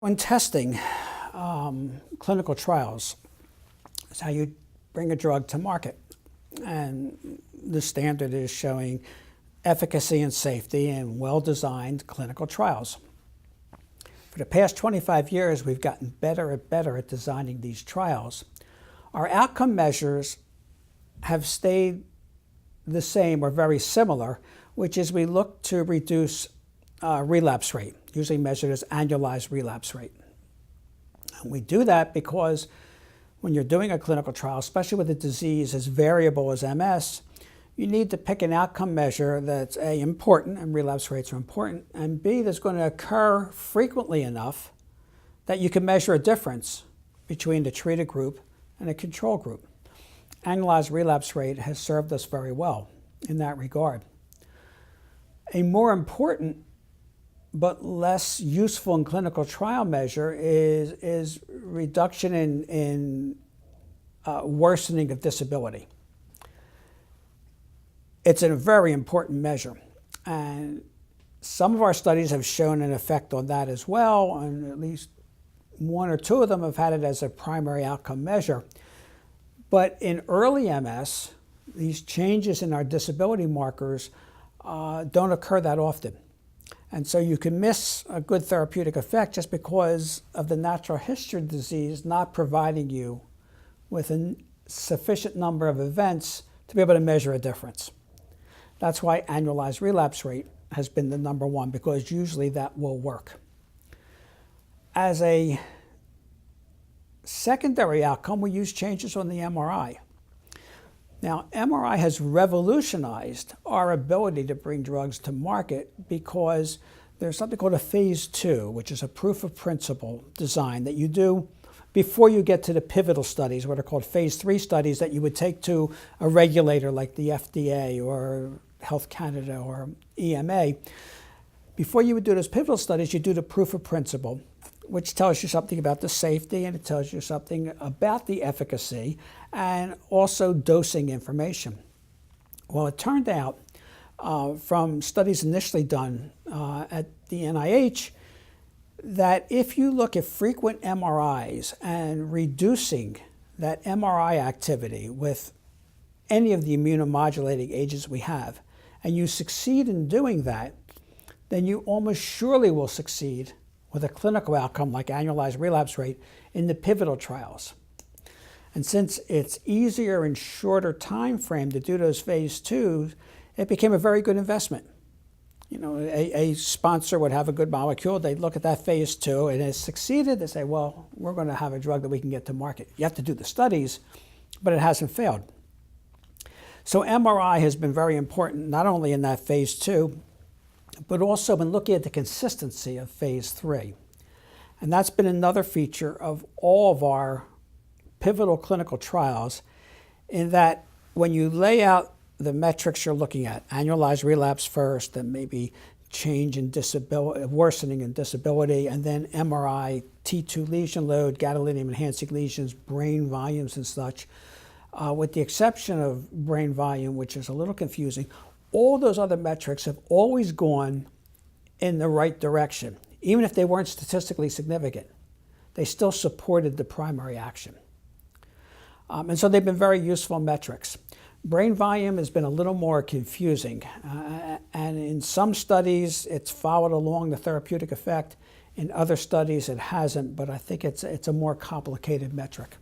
When testing clinical trials, is how you bring a drug to market. And the standard is showing efficacy and safety in well-designed clinical trials. For the past 25 years, we've gotten better and better at designing these trials. Our outcome measures have stayed the same or very similar, which is we look to reduce relapse rate, usually measured as annualized relapse rate. And we do that because when you're doing a clinical trial, especially with a disease as variable as MS, you need to pick an outcome measure that's A, important, and relapse rates are important, and B, that's going to occur frequently enough that you can measure a difference between the treated group and a control group. Annualized relapse rate has served us very well in that regard. A more important but less useful in clinical trial measure is reduction in worsening of disability. It's a very important measure, and some of our studies have shown an effect on that as well, and at least one or two of them have had it as a primary outcome measure. But in early MS, these changes in our disability markers don't occur that often. And so you can miss a good therapeutic effect just because of the natural history of the disease not providing you with a sufficient number of events to be able to measure a difference. That's why annualized relapse rate has been the number one, because usually that will work. As a secondary outcome, we use changes on the MRI. Now, MRI has revolutionized our ability to bring drugs to market because there's something called a phase 2, which is a proof of principle design that you do before you get to the pivotal studies, what are called phase 3 studies that you would take to a regulator like the FDA or Health Canada or EMA. Before you would do those pivotal studies, you do the proof of principle, which tells you something about the safety, and it tells you something about the efficacy, and also dosing information. Well, it turned out from studies initially done at the NIH that if you look at frequent MRIs and reducing that MRI activity with any of the immunomodulating agents we have, and you succeed in doing that, then you almost surely will succeed with a clinical outcome like annualized relapse rate in the pivotal trials. And since it's easier and shorter time frame to do those phase 2s, it became a very good investment. You know, a sponsor would have a good molecule, they'd look at that phase 2, and it succeeded, they say, well, we're going to have a drug that we can get to market. You have to do the studies, but it hasn't failed. So MRI has been very important, not only in that phase 2, but also when looking at the consistency of phase 3. And that's been another feature of all of our pivotal clinical trials, in that when you lay out the metrics you're looking at, annualized relapse first, then maybe change in disability, worsening in disability, and then MRI, T2 lesion load, gadolinium enhancing lesions, brain volumes and such, with the exception of brain volume, which is a little confusing, all those other metrics have always gone in the right direction. Even if they weren't statistically significant, they still supported the primary action. And so they've been very useful metrics. Brain volume has been a little more confusing. And in some studies, it's followed along the therapeutic effect. In other studies, it hasn't, but I think it's a more complicated metric.